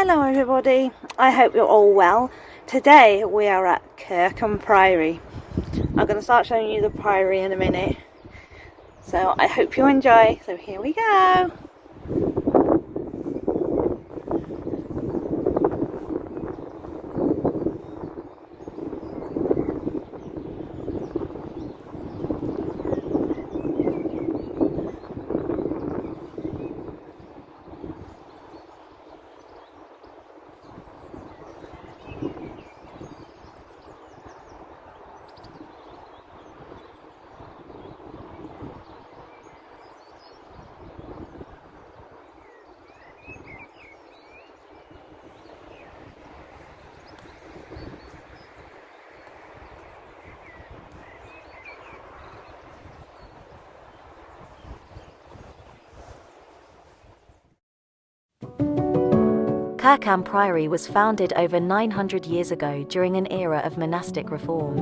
Hello everybody, I hope you're all well. Today we are at Kirkham Priory. I'm going to start showing you the Priory in a minute. So I hope you enjoy, so here we go. Kirkham Priory was founded over 900 years ago during an era of monastic reform.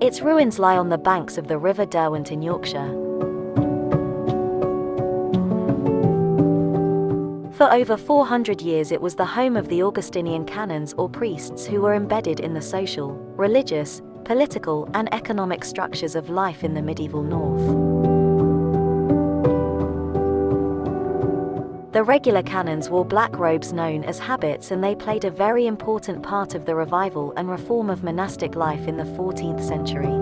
Its ruins lie on the banks of the River Derwent in Yorkshire. For over 400 years it was the home of the Augustinian canons or priests who were embedded in the social, religious, political and economic structures of life in the medieval north. The regular canons wore black robes known as habits, and they played a very important part of the revival and reform of monastic life in the 14th century.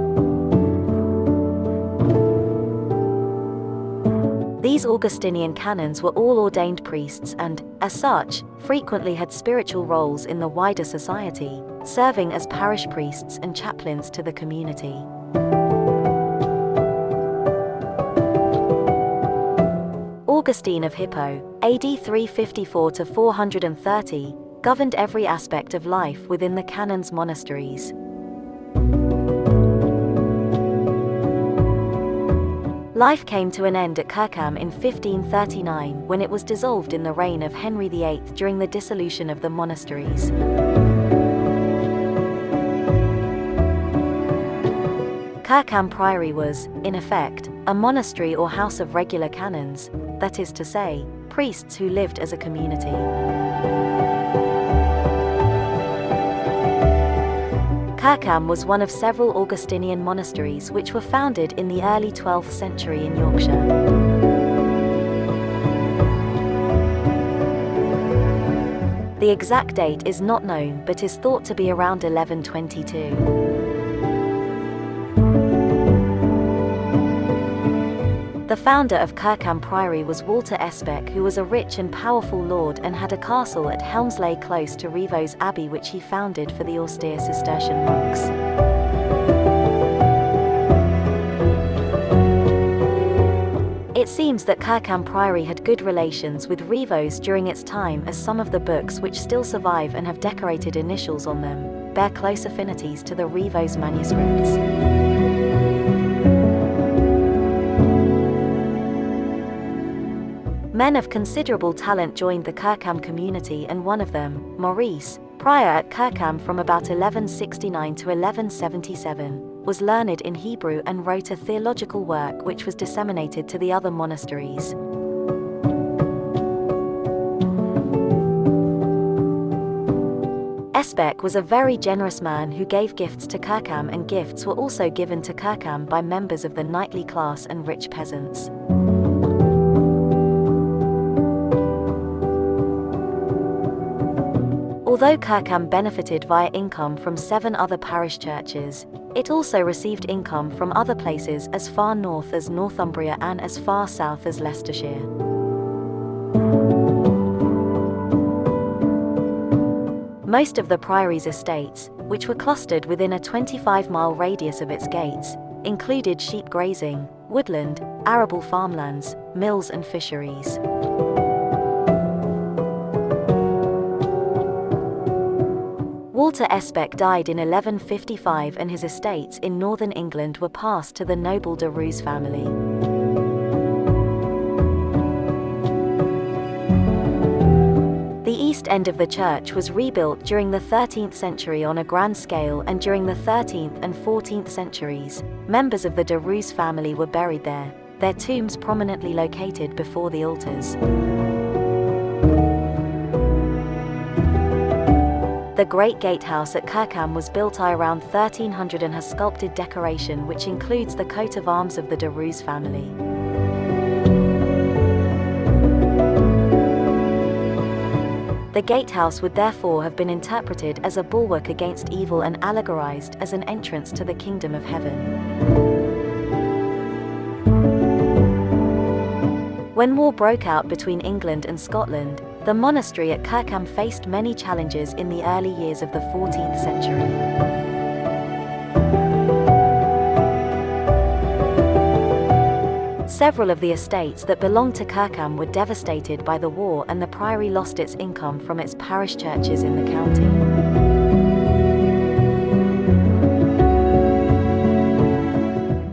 These Augustinian canons were all ordained priests and, as such, frequently had spiritual roles in the wider society, serving as parish priests and chaplains to the community. Augustine of Hippo, AD 354–430, governed every aspect of life within the canons' monasteries. Life came to an end at Kirkham in 1539 when it was dissolved in the reign of Henry VIII during the dissolution of the monasteries. Kirkham Priory was, in effect, a monastery or house of regular canons, that is to say, priests who lived as a community. Kirkham was one of several Augustinian monasteries which were founded in the early 12th century in Yorkshire. The exact date is not known but is thought to be around 1122. The founder of Kirkham Priory was Walter Especk, who was a rich and powerful lord and had a castle at Helmsley close to Rievaulx Abbey which he founded for the austere Cistercian monks. It seems that Kirkham Priory had good relations with Rievaulx during its time, as some of the books which still survive and have decorated initials on them bear close affinities to the Rievaulx manuscripts. Men of considerable talent joined the Kirkham community, and one of them, Maurice, prior at Kirkham from about 1169 to 1177, was learned in Hebrew and wrote a theological work which was disseminated to the other monasteries. Especk was a very generous man who gave gifts to Kirkham, and gifts were also given to Kirkham by members of the knightly class and rich peasants. Although Kirkham benefited via income from 7 other parish churches, it also received income from other places as far north as Northumbria and as far south as Leicestershire. Most of the Priory's estates, which were clustered within a 25-mile radius of its gates, included sheep grazing, woodland, arable farmlands, mills and fisheries. Walter Especk died in 1155 and his estates in northern England were passed to the noble de Roos family. The east end of the church was rebuilt during the 13th century on a grand scale, and during the 13th and 14th centuries, members of the de Roos family were buried there, their tombs prominently located before the altars. The Great Gatehouse at Kirkham was built around 1300 and has sculpted decoration which includes the coat of arms of the de Roos family. The gatehouse would therefore have been interpreted as a bulwark against evil and allegorized as an entrance to the kingdom of heaven. When war broke out between England and Scotland, the monastery at Kirkham faced many challenges in the early years of the 14th century. Several of the estates that belonged to Kirkham were devastated by the war, and the priory lost its income from its parish churches in the county.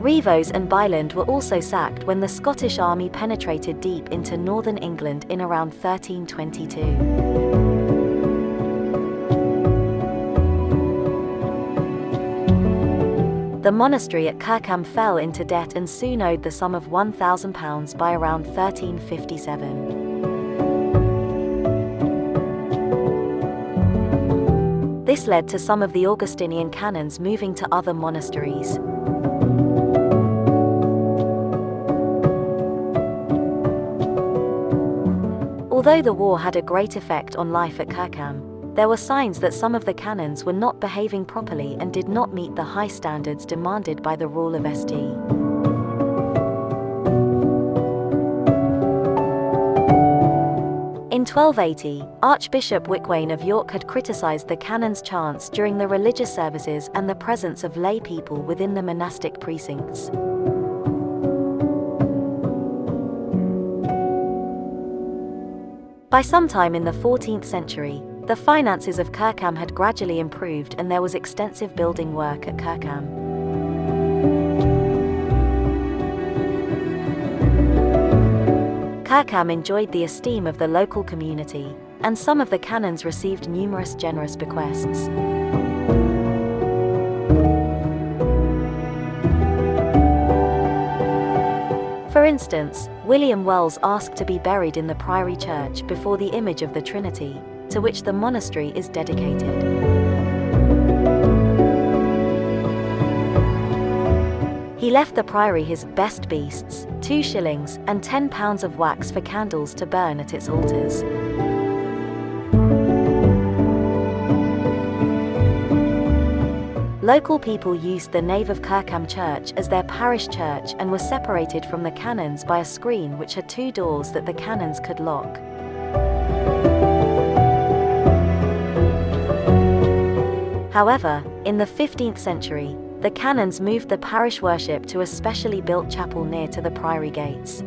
Rivos and Byland were also sacked when the Scottish army penetrated deep into northern England in around 1322. The monastery at Kirkham fell into debt and soon owed the sum of £1,000 by around 1357. This led to some of the Augustinian canons moving to other monasteries. Although the war had a great effect on life at Kirkham, there were signs that some of the canons were not behaving properly and did not meet the high standards demanded by the rule of St. In 1280, Archbishop Wickwayne of York had criticized the canons' chants during the religious services and the presence of lay people within the monastic precincts. By sometime in the 14th century, the finances of Kirkham had gradually improved and there was extensive building work at Kirkham. Kirkham enjoyed the esteem of the local community, and some of the canons received numerous generous bequests. For instance, William Wells asked to be buried in the Priory Church before the image of the Trinity, to which the monastery is dedicated. He left the Priory his best beasts, 2 shillings, and £10 of wax for candles to burn at its altars. Local people used the nave of Kirkham Church as their parish church and were separated from the canons by a screen which had 2 doors that the canons could lock. However, in the 15th century, the canons moved the parish worship to a specially built chapel near to the priory gates.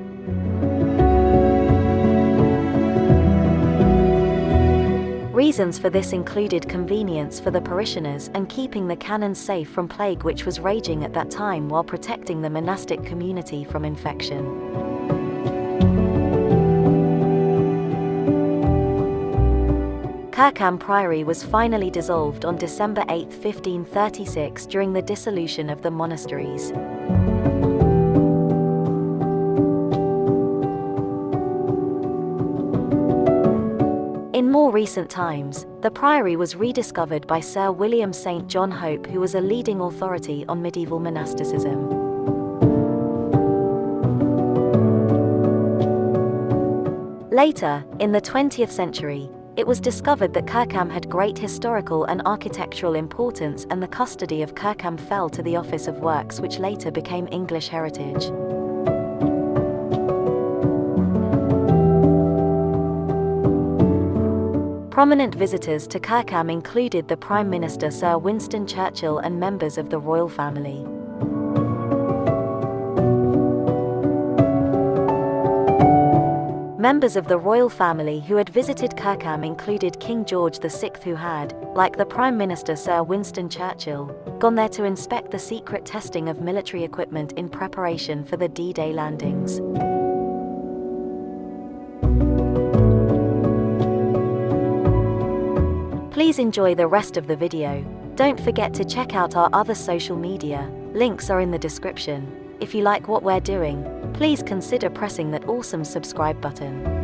Reasons for this included convenience for the parishioners and keeping the canons safe from plague, which was raging at that time, while protecting the monastic community from infection. Kirkham Priory was finally dissolved on December 8, 1536 during the dissolution of the monasteries. In more recent times, the priory was rediscovered by Sir William St. John Hope, who was a leading authority on medieval monasticism. Later, in the 20th century, it was discovered that Kirkham had great historical and architectural importance, and the custody of Kirkham fell to the Office of Works, which later became English Heritage. Prominent visitors to Kirkham included the Prime Minister Sir Winston Churchill and members of the royal family. Members of the royal family who had visited Kirkham included King George VI, who had, like the Prime Minister Sir Winston Churchill, gone there to inspect the secret testing of military equipment in preparation for the D-Day landings. Please enjoy the rest of the video. Don't forget to check out our other social media, links are in the description. If you like what we're doing, please consider pressing that awesome subscribe button.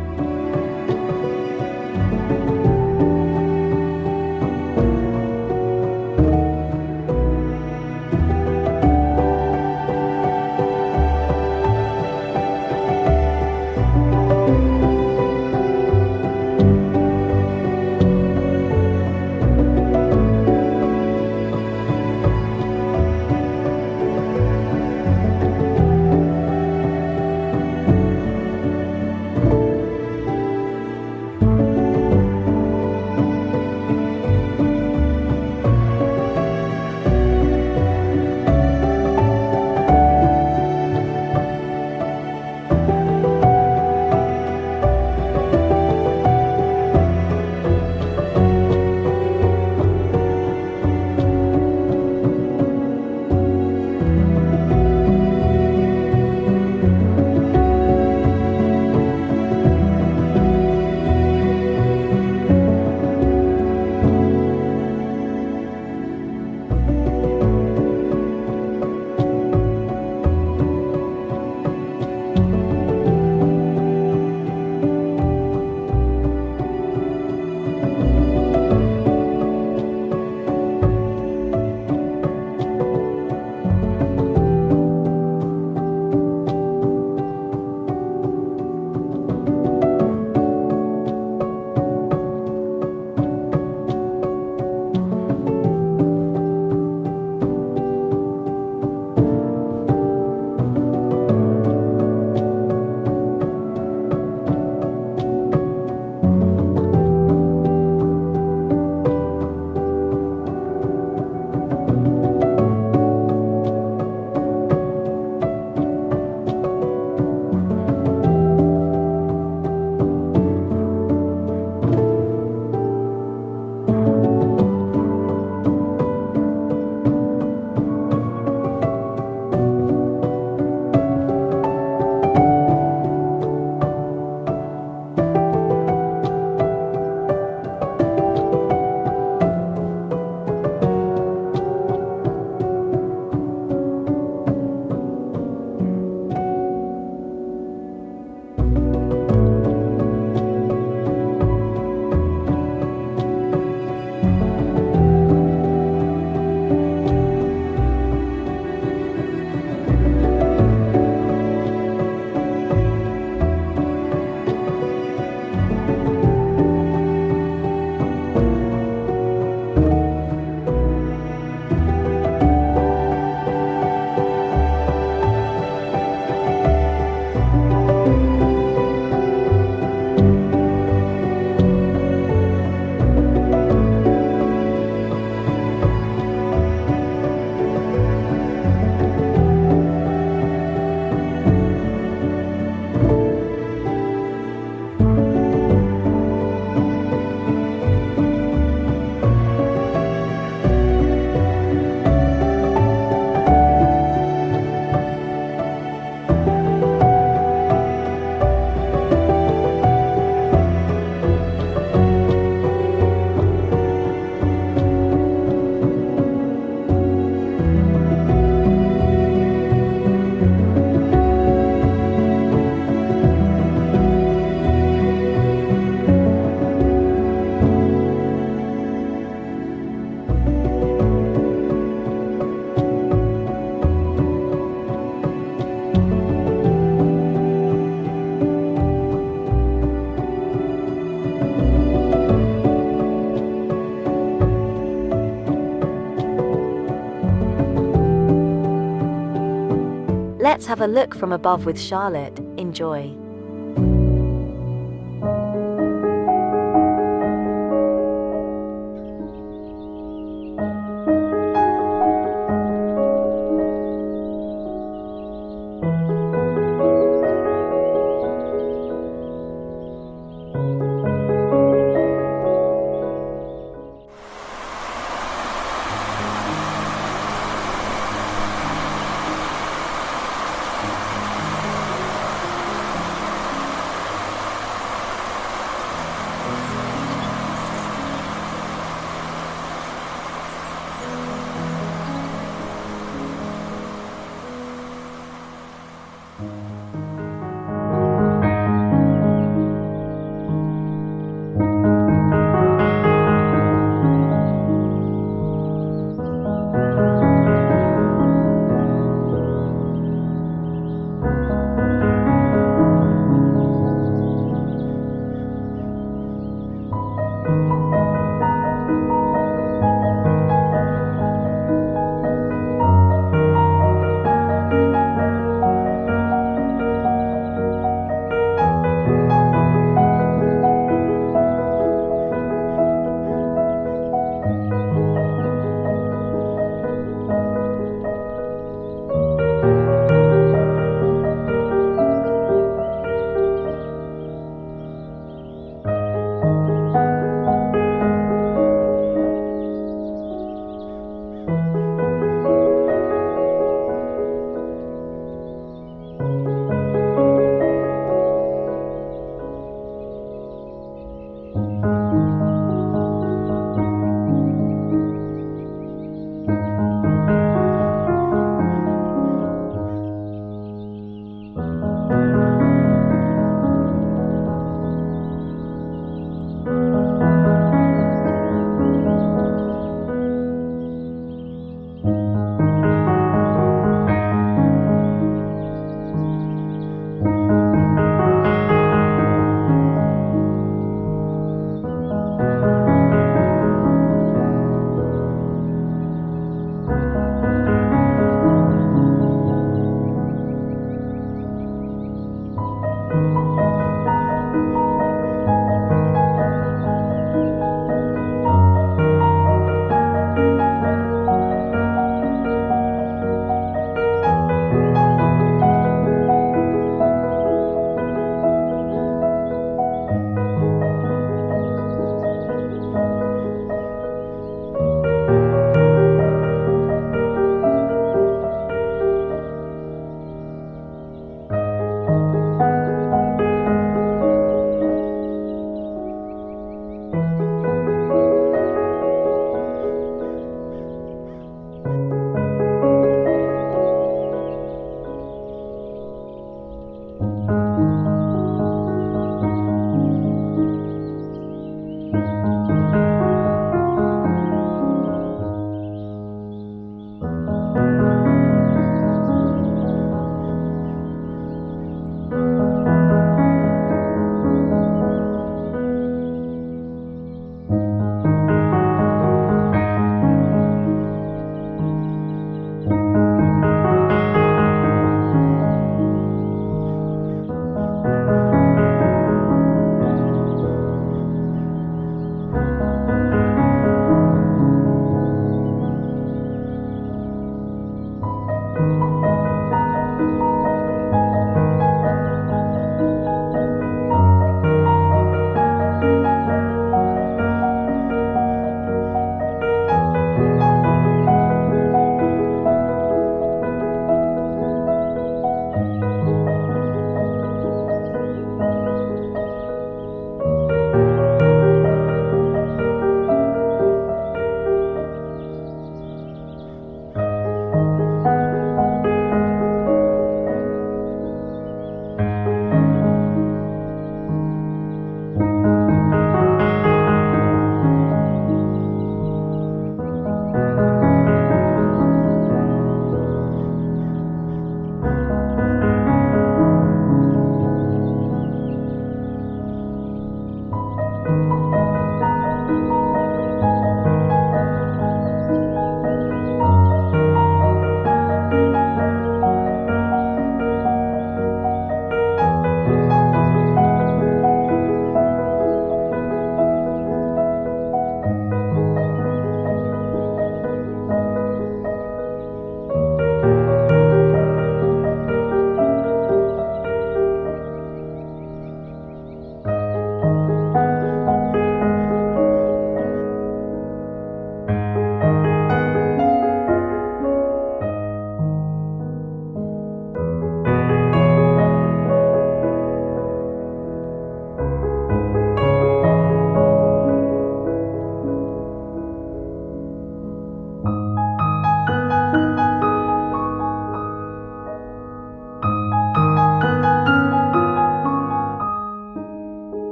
Let's have a look from above with Charlotte. Enjoy.